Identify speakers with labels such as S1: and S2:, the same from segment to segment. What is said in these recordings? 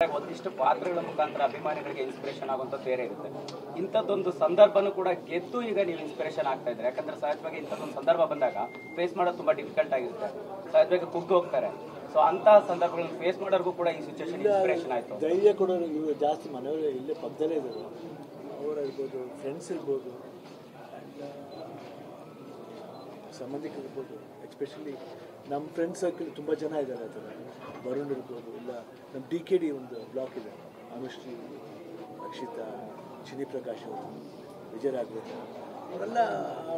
S1: ಒಂದಿಷ್ಟು ಪಾತ್ರಗಳ ಮುಖಾಂತರ ಅಭಿಮಾನಿಗಳಿಗೆ ಇನ್ಸ್ಪಿರೇಷನ್ ಆಗುವಂತ ಬೇರೆ ಇರುತ್ತೆ. ಇಂಥದ್ದೊಂದು ಸಂದರ್ಭನೂ ಕೂಡ ಗೆದ್ದು ಈಗ ನೀವು ಇನ್ಸ್ಪಿರೇಷನ್ ಆಗ್ತಾ ಇದ್ರೆ, ಯಾಕಂದ್ರೆ ಸಹಜವಾಗಿ ಇಂಥದ್ದೊಂದು ಸಂದರ್ಭ ಬಂದಾಗ ಫೇಸ್ ಮಾಡೋದು ತುಂಬಾ ಡಿಫಿಕಲ್ಟ್ ಆಗಿರುತ್ತೆ. ಸಹಜವಾಗಿ ಕುಗ್ಗಿ ಹೋಗ್ತಾರೆ. ಸೊ ಅಂತ ಸಂದರ್ಭಗಳನ್ನು ಫೇಸ್ ಮಾಡೋರ್ಗೂ ಕೂಡ ಈ ಸಿಚುವೇಶನ್ ಇನ್ಸ್ಪಿರೇಷನ್ ಆಯ್ತು.
S2: ಧೈರ್ಯ ಕೊಡೋರು ಇವರು ಜಾಸ್ತಿ ಮನೆಯವರು ಇಲ್ಲೇ ಪಕ್ಕದಲ್ಲೇ ಇದ್ದಾರೆ. ಅವರಿರ್ಬೋದು, ಫ್ರೆಂಡ್ಸ್ ಇರ್ಬೋದು, ಸಂಬಂಧಿಕರು ಇರ್ಬೋದು. ಎಸ್ಪೆಷಲಿ ನಮ್ಮ ಫ್ರೆಂಡ್ ಸರ್ಕಲ್ ತುಂಬ ಜನ ಇದ್ದಾರೆ. ಆ ಥರ ವರುಣ್ ಇರ್ಬೋದು, ಇಲ್ಲ ನಮ್ಮ DKD ಒಂದು ಬ್ಲಾಕ್ ಇದೆ, ಅನುಶ್ರೀ, ಅಕ್ಷಿತಾ, ಚಿನಿ ಪ್ರಕಾಶ್ ಅವರು, ವಿಜಯರಾಘವೇಂದ್ರ ಅವರೆಲ್ಲ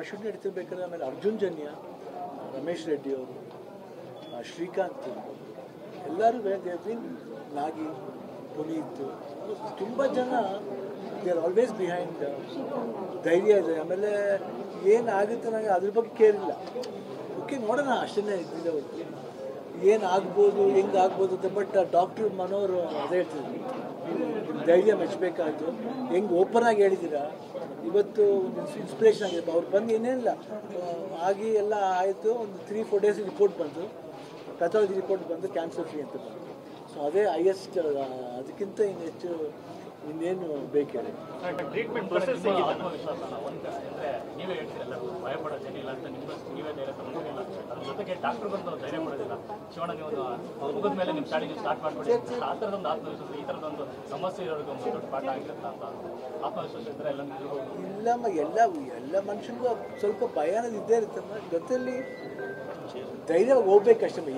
S2: ಶೂಟ್ ನಡೀತಿರ್ಬೇಕಾದ್ರೆ. ಆಮೇಲೆ ಅರ್ಜುನ್ ಜನ್ಯ, ರಮೇಶ್ ರೆಡ್ಡಿ ಅವರು, ಶ್ರೀಕಾಂತ್, ಎಲ್ಲರೂ ನಾಗಿ, ಪುನೀತ್, ತುಂಬ ಜನ ದೇ ಆರ್ ಆಲ್ವೇಸ್ ಬಿಹೈಂಡ್. ಧೈರ್ಯ ಇದೆ. ಆಮೇಲೆ ಏನಾಗುತ್ತೆ ನನಗೆ ಅದ್ರ ಬಗ್ಗೆ ಕೇರ್ ಇಲ್ಲ. ಓಕೆ ನೋಡೋಣ ಅಷ್ಟೇ ಇದ್ದಿಲ್ಲ. ಅವ್ರು ಏನಾಗ್ಬೋದು, ಹೆಂಗಾಗ್ಬೋದು ಅಂತ. ಬಟ್ ಡಾಕ್ಟ್ರ್ ಮನೋರು ಅದೇ ಹೇಳ್ತಿದ್ರು, ಧೈರ್ಯ ಮೆಚ್ಚಬೇಕಾಯ್ತು. ಹೆಂಗೆ ಓಪನ್ ಆಗಿ ಹೇಳಿದ್ದೀರಾ, ಇವತ್ತು ಒಂದು ಇನ್ಸ್ಪಿರೇಷನ್ ಆಗಿದೆ. ಅವ್ರು ಬಂದು ಏನೇನಿಲ್ಲ ಆಗಿ ಎಲ್ಲ ಆಯಿತು. ಒಂದು 3-4 ಡೇಸ್ ರಿಪೋರ್ಟ್ ಬಂತು, ಪ್ಯಾಥಾಲಜಿ ರಿಪೋರ್ಟ್ ಬಂದು ಕ್ಯಾನ್ಸರ್ ಫ್ರೀ ಅಂತ ಬಂತು. ಸೊ ಅದೇ ಹೈಯೆಸ್ಟ್. ಅದಕ್ಕಿಂತ ಇನ್ನು ಹೆಚ್ಚು ಇನ್ನೇನು ಬೇಕು ಹೇಳಿ.
S3: ಟ್ರೀಟ್ಮೆಂಟ್ ಪ್ರೊಸೆಸ್ ನೀವೇ ಹೇಳ್ತೀರಲ್ಲ, ಭಯಪಡೋದೇನಿಲ್ಲ ಅಂತ ನೀವೇ ಧೈರ್ಯ ತಗೊಂಡಿಲ್ಲ. ಅದ್ರ ಜೊತೆಗೆ ಡಾಕ್ಟರ್ ಬಂದು ಧೈರ್ಯ ಕೊಡೋದಿಲ್ಲ. ಶಿವಣ್ಣ ನೀವು ಮುಗಿದ ಮೇಲೆ ನಿಮ್ಮ ಶಾಲೆಗೆ ಸ್ಟಾರ್ಟ್ ಮಾಡ್ಕೊಡಿ. ಆ ಥರದೊಂದು ಆತ್ಮವಿಶ್ವಾಸ, ಈ ಥರದೊಂದು ಸಮಸ್ಯೆ ಇರೋರಿಗೆ ಒಂದು ದೊಡ್ಡ ಪಾಠ ಆಗಿರುತ್ತೆ ಅಂತ ಆತ್ಮವಿಶ್ವಾಸ ಇದ್ದರೆ ಎಲ್ಲ
S2: ಇಲ್ಲಮ್ಮ. ಎಲ್ಲ ಮನುಷ್ಯನಿಗೂ ಸ್ವಲ್ಪ ಭಯ ಅನ್ನೋದು ಇದ್ದೇ ಇರುತ್ತಮ್ಮ. ಜೊತೆಯಲ್ಲಿ ಧೈರ್ಯವಾಗಿ ಹೋಗ್ಬೇಕಷ್ಟೇ.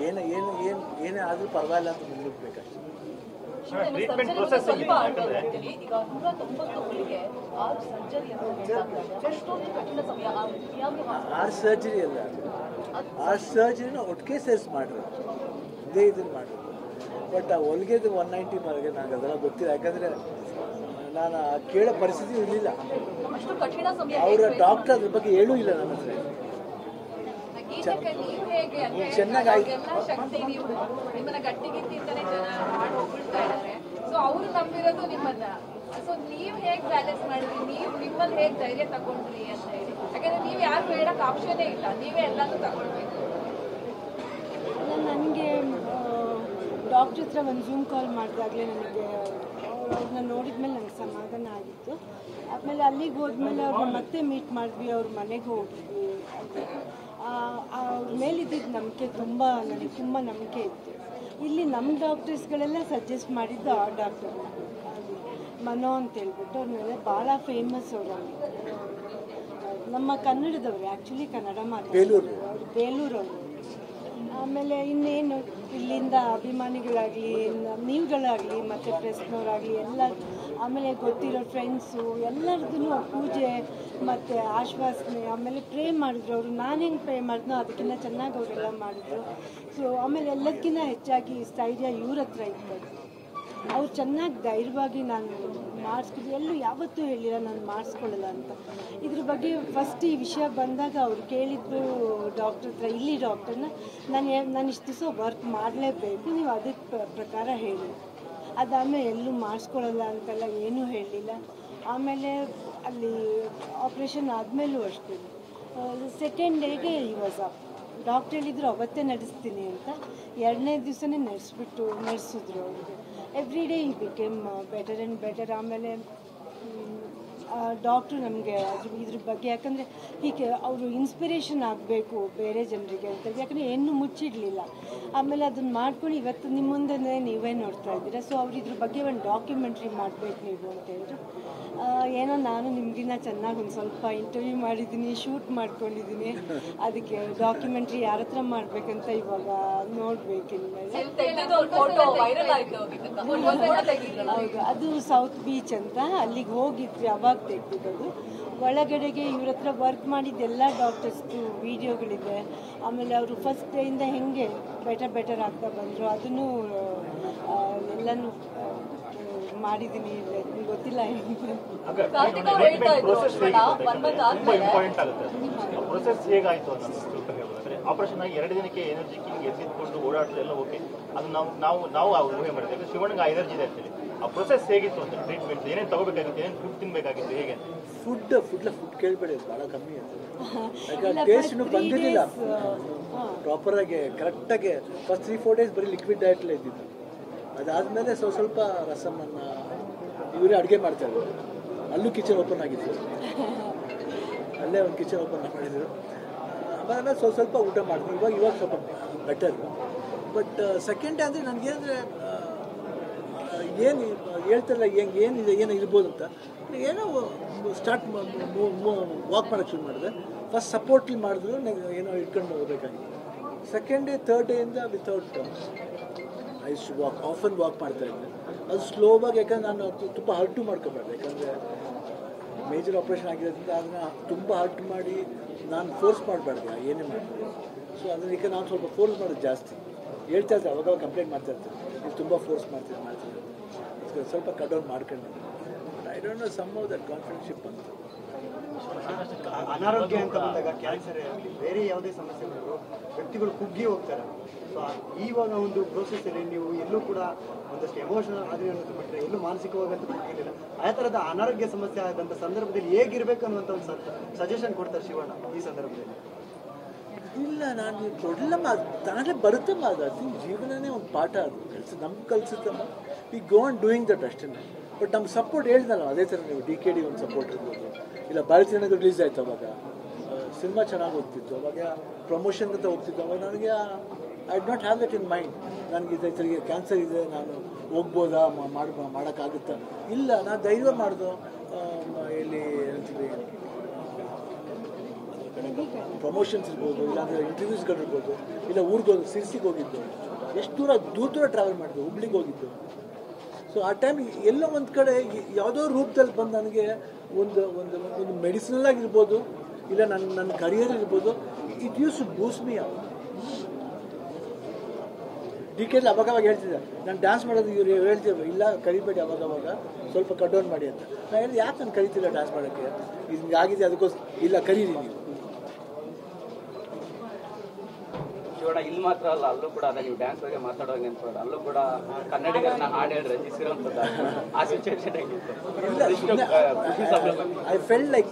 S2: ಏನೇ ಆದರೂ ಪರವಾಗಿಲ್ಲ ಅಂತ ಮುಂದೋಗ್ಬೇಕಷ್ಟೇ.
S3: ಟ್ರೀಟ್ಮೆಂಟ್ ಪ್ರೊಸೆಸ್
S4: ಈಗ 190 ಸರ್ಜರಿ ಕಠಿಣ ಸಮಯ.
S2: ಸರ್ಜರಿ ಅಲ್ಲ, ಸರ್ಜರಿನ ಒಟ್ಟಿಗೆ ಸೇರಿಸಿ ಮಾಡಿದ್ರು, ಇದೇ ಇದನ್ನು ಮಾಡಿದ್ರು. ಬಟ್ ಆ ಹೊಲಿಗೆದು 190 ಮಾರ್ಗೆ ನನಗೆ ಅದೆಲ್ಲ ಗೊತ್ತಿಲ್ಲ. ಯಾಕಂದರೆ ನಾನು ಕೇಳೋ ಪರಿಸ್ಥಿತಿ ಇರಲಿಲ್ಲ. ಅವರ ಡಾಕ್ಟರ್ ಅದ್ರ ಬಗ್ಗೆ ಹೇಳೂ ಇಲ್ಲ ನನ್ನ ಹತ್ರ. ಚೆನ್ನಾಗಿ ಆಯ್ತು.
S4: ನಿಮ್ಮನ್ನ ಗಟ್ಟಿಗಿಂತಾನೆ ಜನ ಮಾಡಿ ಹೋಗ್ಬಿಡ್ತಾ ಇದ್ದಾರೆ. ಸೊ ಅವ್ರು ನಂಬಿರೋದು ನಿಮ್ಮನ್ನ. ಸೊ ನೀವ್ ಹೇಗ್ ಬ್ಯಾಲೆನ್ಸ್ ಮಾಡಿದ್ರಿ, ನೀವು ನಿಮ್ಮಲ್ಲಿ ಹೇಗ್ ಧೈರ್ಯ ತಗೊಂಡ್ರಿ ಅಂತ ಹೇಳಿ. ಯಾಕಂದ್ರೆ ನೀವ್ ಯಾರು ಹೇಳಕ್ ಆಪ್ಷನೇ ಇಲ್ಲ, ನೀವೇ ಎಲ್ಲಾನು ತಗೊಳ್ಬೇಕು.
S5: ನನಗೆ ಡಾಕ್ಟ್ರ್ ಹತ್ರ ಒಂದು ಝೂಮ್ ಕಾಲ್ ಮಾಡಿದಾಗಲೇ ನನಗೆ ಅವ್ರನ್ನ ನೋಡಿದ್ಮೇಲೆ ನನಗೆ ಸಮಾಧಾನ ಆಗಿತ್ತು. ಆಮೇಲೆ ಅಲ್ಲಿಗೆ ಹೋದ್ಮೇಲೆ ಅವ್ರನ್ನ ಮತ್ತೆ ಮೀಟ್ ಮಾಡಿದ್ವಿ, ಅವ್ರ ಮನೆಗೆ ಹೋಗಿದ್ವಿ. ಅವ್ರ ಮೇಲಿದ್ದಿದ್ದು ನಂಬಿಕೆ ನನಗೆ ತುಂಬ ನಂಬಿಕೆ ಇತ್ತು. ಇಲ್ಲಿ ನಮ್ಮ ಡಾಕ್ಟರ್ಸ್ಗಳೆಲ್ಲ ಸಜೆಸ್ಟ್ ಮಾಡಿದ್ದು ಆ ಡಾಕ್ಟರ್ ಮನೋ ಅಂತ ಹೇಳ್ಬಿಟ್ಟು. ಅವ್ರ ಮೇಲೆ ಭಾಳ ಫೇಮಸ್ ಅವರು. ನಮ್ಮ ಕನ್ನಡದವ್ರು, ಆ್ಯಕ್ಚುಲಿ ಕನ್ನಡ ಮಾತಾಡೋರು, ಅವರು ಬೇಲೂರವರು. ಆಮೇಲೆ ಇನ್ನೇನು ಇಲ್ಲಿಂದ ಅಭಿಮಾನಿಗಳಾಗಲಿ, ನೀವುಗಳಾಗಲಿ, ಮತ್ತು ಪ್ರೆಸ್ನವರಾಗಲಿ ಎಲ್ಲ, ಆಮೇಲೆ ಗೊತ್ತಿರೋ ಫ್ರೆಂಡ್ಸು ಎಲ್ಲರದ್ದು ಪೂಜೆ ಮತ್ತು ಆಶ್ವಾಸನೆ, ಆಮೇಲೆ ಪ್ರೇ ಮಾಡಿದ್ರು ಅವರು. ನಾನು ಹೆಂಗೆ ಪ್ರೇ ಮಾಡಿದ್ನೋ ಅದಕ್ಕಿಂತ ಚೆನ್ನಾಗಿ ಅವರೆಲ್ಲ ಮಾಡಿದ್ರು. ಸೊ ಆಮೇಲೆ ಎಲ್ಲದಕ್ಕಿಂತ ಹೆಚ್ಚಾಗಿ ಸ್ಥೈರ್ಯ ಇವ್ರ ಹತ್ರ ಇತ್ತು. ಅವ್ರು ಚೆನ್ನಾಗಿ ಧೈರ್ಯವಾಗಿ ನಾನು ಮಾಡಿಸ್ಕೊಂಡು ಎಲ್ಲೂ ಯಾವತ್ತೂ ಹೇಳಿಲ್ಲ ನಾನು ಮಾಡಿಸ್ಕೊಳ್ಳಲ್ಲ ಅಂತ. ಇದ್ರ ಬಗ್ಗೆ ಫಸ್ಟ್ ಈ ವಿಷಯ ಬಂದಾಗ ಅವ್ರು ಕೇಳಿದ್ರು ಡಾಕ್ಟ್ರ್ ಹತ್ರ, ಇಲ್ಲಿ ಡಾಕ್ಟರ್ನ, ನಾನು ಇಷ್ಟು ದಿವಸ ವರ್ಕ್ ಮಾಡಲೇಬೇಕು, ನೀವು ಅದಕ್ಕೆ ಪ್ರಕಾರ ಹೇಳಿ. ಅದಾದಮೇಲೆ ಎಲ್ಲೂ ಮಾಡಿಸ್ಕೊಳ್ಳಲ್ಲ ಅಂತೆಲ್ಲ ಏನೂ ಹೇಳಲಿಲ್ಲ. ಆಮೇಲೆ ಅಲ್ಲಿ ಆಪ್ರೇಷನ್ ಆದಮೇಲೂ ಅಷ್ಟೇ ಸೆಕೆಂಡ್ ಡೇಗೆ ಇವಾಗ ಡಾಕ್ಟ್ರ್ ಹೇಳಿದ್ರು ಅವತ್ತೇ ನಡೆಸ್ತೀನಿ ಅಂತ. 2ನೇ ದಿವಸನೇ ನಡೆಸಿದ್ರು ಅವ್ರಿಗೆ. ಎವ್ರಿ ಡೇ ಈ ಬಿಕೇಮ್ ಬೆಟರ್ ಆ್ಯಂಡ್ ಬೆಟರ್. ಆಮೇಲೆ ಡಾಕ್ಟ್ರು ನಮಗೆ ಇದ್ರ ಬಗ್ಗೆ, ಯಾಕಂದರೆ ಹೀಗೆ ಅವರು ಇನ್ಸ್ಪಿರೇಷನ್ ಆಗಬೇಕು ಬೇರೆ ಜನರಿಗೆ ಅಂತ, ಯಾಕಂದರೆ ಏನೂ ಮುಚ್ಚಿಡಲಿಲ್ಲ. ಆಮೇಲೆ ಅದನ್ನು ಮಾಡ್ಕೊಂಡು ಇವತ್ತು ನಿಮ್ಮ ಮುಂದೆ ನೀವೇ ನೋಡ್ತಾ ಇದ್ದೀರಾ. ಸೊ ಅವ್ರು ಇದ್ರ ಬಗ್ಗೆ ಒಂದು ಡಾಕ್ಯುಮೆಂಟ್ರಿ ಮಾಡಬೇಕು ನೀವು ಅಂತ ಹೇಳಿದ್ರು. ಏನೋ ನಾನು ನಿಮಗಿನ್ನ ಚೆನ್ನಾಗಿ ಒಂದು ಸ್ವಲ್ಪ ಇಂಟರ್ವ್ಯೂ ಮಾಡಿದ್ದೀನಿ, ಶೂಟ್ ಮಾಡ್ಕೊಂಡಿದ್ದೀನಿ. ಅದಕ್ಕೆ ಡಾಕ್ಯುಮೆಂಟ್ರಿ ಯಾರ ಹತ್ರ ಮಾಡಬೇಕಂತ ಇವಾಗ ನೋಡಬೇಕಿಲ್ಲ. ಹೌದು, ಅದು ಸೌತ್ ಬೀಚ್ ಅಂತ, ಅಲ್ಲಿಗೆ ಹೋಗಿದ್ವಿ, ಅವಾಗ ತೆಗ್ದಿದ್ದು. ಒಳಗಡೆಗೆ ಇವ್ರ ಹತ್ರ ವರ್ಕ್ ಮಾಡಿದ್ದೆಲ್ಲ ಡಾಕ್ಟರ್ಸ್ದು ವೀಡಿಯೋಗಳಿದೆ. ಆಮೇಲೆ ಅವರು ಫಸ್ಟ್ ಡೇಯಿಂದ ಹೆಂಗೆ ಬೆಟರ್ ಆಗ್ತಾ ಬಂದರು ಅದನ್ನು ಎಲ್ಲನೂ ಮಾಡಿದ್ದೀನಿ. ಗೊತ್ತಿಲ್ಲ
S3: ಪ್ರೊಸೆಸ್ ಹೇಗಾಯಿತು ಅಂತ ಸ್ವಲ್ಪ ಹೇಳೋದಾದ್ರೆ, ಆಪರೇಷನ್ ಆಗಿ 2 ದಿನಕ್ಕೆ ಎನರ್ಜಿ ಎದ್ದಿದ್ಕೊಂಡು ಓಡಾಡೋದೆಲ್ಲ ಓಕೆ, ಅದು ನಾವು ಊಹೆ ಮಾಡಿದ್ದೇವೆ. ಶಿವಣ್ಣಗೆ ಆ ಎನರ್ಜಿ ಇದೆ ಅಂತೇಳಿ. ಆ ಪ್ರೊಸೆಸ್ ಹೇಗಿತ್ತು ಅಂತ, ಟ್ರೀಟ್ಮೆಂಟ್ ಏನೇನು ತಗೋಬೇಕಾಗಿತ್ತು, ಏನೇನು ಫುಡ್ ತಿನ್ಬೇಕಾಗಿತ್ತು, ಹೇಗೆ?
S2: ಫುಡ್ ಕೇಳಬೇಡಿ, ಭಾಳ ಕಮ್ಮಿ ಅದು. ಯಾಕಂದ್ರೆ ಟೇಸ್ಟ್ನು ಬಂದಿರಲಿಲ್ಲ ಪ್ರಾಪರಾಗಿ, ಕರೆಕ್ಟಾಗಿ. ಫಸ್ಟ್ 3-4 ಡೇಸ್ ಬರೀ ಲಿಕ್ವಿಡ್ ಡಯಟ್ಲೇ ಇದ್ದಿದ್ದು. ಅದಾದಮೇಲೆ ಸ್ವಲ್ಪ ರಸಮನ್ನು ಇವರೇ ಅಡುಗೆ ಮಾಡ್ತಾಯಿದ್ರು. ಅಲ್ಲೂ ಕಿಚನ್ ಓಪನ್ ಆಗಿತ್ತು, ಅಲ್ಲೇ ಒಂದು ಕಿಚನ್ ಓಪನ್ ಮಾಡಿದರು. ಆಮೇಲೆ ಸ್ವಲ್ಪ ಊಟ ಮಾಡಿದ್ರು. ಇವಾಗ ಸ್ವಲ್ಪ ಬೆಟರ್. ಬಟ್ ಸೆಕೆಂಡ್ ಡೇ ಅಂದರೆ ನನಗೇನಂದರೆ ಏನು ಹೇಳ್ತಾರಲ್ಲ ಏನೋ ಇರ್ಬೋದು ಅಂತ ಏನೋ ಸ್ಟಾರ್ಟ್ ವಾಕ್ ಮಾಡೋಕ್ಕೆ ಶುರು ಮಾಡಿದೆ. ಫಸ್ಟ್ ಸಪೋರ್ಟ್ಲಿ ಮಾಡಿದ್ರು, ಏನೋ ಇಟ್ಕೊಂಡು ಹೋಗ್ಬೇಕಾಗಿತ್ತು. ಸೆಕೆಂಡ್ ಡೇ ಥರ್ಡ್ ಡೇಯಿಂದ ವಿತೌಟ್ ಐ ಶು ವಾಕ್ ಆಫನ್ ವಾಕ್ ಮಾಡ್ತಾಯಿದ್ದೆ. ಅದು ಸ್ಲೋವಾಗಿ, ಯಾಕಂದ್ರೆ ನಾನು ತುಂಬ ಹರ್ಟು ಮಾಡ್ಕೊಬಾರ್ದು. ಯಾಕಂದರೆ ಮೇಜರ್ ಆಪ್ರೇಷನ್ ಆಗಿರೋದ್ರಿಂದ ಅದನ್ನು ತುಂಬ ಹರ್ಟ್ ಮಾಡಿ ನಾನು ಫೋರ್ಸ್ ಮಾಡಬಾರ್ದು, ಏನೇ ಮಾಡ್ತೀನಿ. ಸೊ ಅದನ್ನ ಈಗ ನಾನು ಸ್ವಲ್ಪ ಫೋರ್ಸ್ ಮಾಡೋದು ಜಾಸ್ತಿ. ಹೇಳ್ತಾ ಇರ್ತಾರೆ, ಅವಾಗ ಕಂಪ್ಲೇಂಟ್ ಮಾಡ್ತಾ ಇರ್ತಾರೆ, ನೀವು ತುಂಬ ಫೋರ್ಸ್ ಮಾಡ್ತೀನಿ ಅದಕ್ಕೆ ಸ್ವಲ್ಪ ಕಟ್ ಡೌನ್ ಮಾಡ್ಕೊಂಡು. I don't know some of that confidence ಅಂತ.
S6: ಅನಾರೋಗ್ಯ ಅಂತ ಬಂದಾಗ ಕ್ಯಾನ್ಸರ್ ಆಗಲಿ ಬೇರೆ ಯಾವುದೇ ಸಮಸ್ಯೆಗಳು ವ್ಯಕ್ತಿಗಳು ಕುಗ್ಗಿ ಹೋಗ್ತಾರೆ. ಸೊ ಈವಾಗ ಒಂದು ಪ್ರೋಸೆಸ್ಸಲ್ಲಿ ನೀವು ಎಲ್ಲೂ ಕೂಡ ಒಂದಷ್ಟು ಎಮೋಷನಲ್ ಆಗಿ ಅನ್ನೋದು ಬಿಟ್ಟರೆ ಎಲ್ಲೂ ಮಾನಸಿಕವಾಗಂತೂ ಬಿಟ್ಟಿಲ್ಲ. ಆ ಥರದ ಅನಾರೋಗ್ಯ ಸಮಸ್ಯೆ ಆದಂಥ ಸಂದರ್ಭದಲ್ಲಿ ಹೇಗಿರಬೇಕು ಅನ್ನುವಂಥ ಒಂದು ಸಜೆಷನ್ ಕೊಡ್ತಾರೆ ಶಿವಣ್ಣ ಈ ಸಂದರ್ಭದಲ್ಲಿ.
S2: ಇಲ್ಲ, ನಾನು ಕೊಡಲಮ್ಮ, ತಾನೇ ಬರುತ್ತಮ್ಮ. ಅದು ಅದು ಜೀವನನೇ ಒಂದು ಪಾಠ. ಅದು ನಮ್ಗೆ ಕಲಿಸುತ್ತಮ್ಮ. We go on doing that ಅಷ್ಟೇ. ಬಟ್ ನಮ್ಗೆ ಸಪೋರ್ಟ್ ಹೇಳ್ದಲ್ಲ, ಅದೇ ಥರ ನೀವು DKD ಒಂದು ಸಪೋರ್ಟ್ ಇರ್ಬೋದು. ಇಲ್ಲ ಭಾರತೀಯನಗರ ರಿಲೀಸ್ ಆಯಿತು, ಅವಾಗ ಸಿನಿಮಾ ಚೆನ್ನಾಗಿ ಹೋಗ್ತಿತ್ತು, ಅವಾಗ ಪ್ರಮೋಷನ್ ಅಂತ ಹೋಗ್ತಿತ್ತು. ಅವಾಗ ನನಗೆ ಐ ಡ್ not have that in mind. ನನಗೆ ಇದಕ್ಕೆ ಕ್ಯಾನ್ಸರ್ ಇದೆ, ನಾನು ಹೋಗ್ಬೋದಾ, ಮಾಡೋಕ್ಕಾಗುತ್ತಾ? ಇಲ್ಲ, ನಾನು ಧೈರ್ಯ ಮಾಡ್ದು. ಇಲ್ಲಿ ಹೇಳ್ತೀವಿ ಪ್ರಮೋಷನ್ಸ್ ಇರ್ಬೋದು, ಇಲ್ಲಾಂದರೆ ಇಂಟರ್ವ್ಯೂಸ್ಗಳಿರ್ಬೋದು, ಇಲ್ಲ ಊರಿಗೆ ಹೋಗಿ ಸಿರ್ಸಿಗೆ ಹೋಗಿದ್ದು, ಎಷ್ಟು ದೂರ ಟ್ರಾವೆಲ್ ಮಾಡಿದ್ದು, ಹುಬ್ಳಿಗೆ ಹೋಗಿದ್ದು. ಸೊ ಆ ಟೈಮ್ ಎಲ್ಲೋ ಒಂದು ಕಡೆ ಯಾವುದೋ ರೂಪದಲ್ಲಿ ಬಂದು ನನಗೆ ಒಂದು ಒಂದು ಒಂದು ಮೆಡಿಸಿನಲ್ ಆಗಿರ್ಬೋದು, ಇಲ್ಲ ನನ್ನ ಕರಿಯರ್ ಇರ್ಬೋದು, it use to boost me. DKD ಅವಾಗವಾಗ ಹೇಳ್ತಿದ್ದೆ, ನಾನು ಡ್ಯಾನ್ಸ್ ಮಾಡೋದು ಇವ್ರು ಹೇಳ್ತೀವಿ, ಇಲ್ಲ ಕರಿಬೇಡಿ ಅವಾಗವಾಗ, ಸ್ವಲ್ಪ ಕಟ್ ಡೌನ್ ಮಾಡಿ ಅಂತ. ನಾನು ಹೇಳಿದೆ, ಯಾಕೆ ನಾನು ಕರಿತಿಲ್ಲ ಡ್ಯಾನ್ಸ್ ಮಾಡೋಕ್ಕೆ, ಇದು ಆಗಿದೆ ಅದಕ್ಕೋಸ್ಕರ. ಇಲ್ಲ, ಕರೀರಿ ನೀವು.
S1: ಶಿವಣ್ಣ ಇಲ್ಲಿ ಮಾತ್ರ ಅಲ್ಲ, ಅಲ್ಲೂ ಕೂಡ ಅದ ನೀವು ಡ್ಯಾನ್ಸ್ ಬಗ್ಗೆ ಮಾತಾಡುವಾಗ ನೆನ್ಪೋದು, ಅಲ್ಲೂ ಕೂಡ ಕನ್ನಡಿಗರನ್ನ ಹಾಡು ಹೇಳಿ ರಚಿಸಿರುವಂಥದ್ದು. ಆ ಸಿಚುವೇಶನ್ ಆಗಿತ್ತು.
S2: I felt like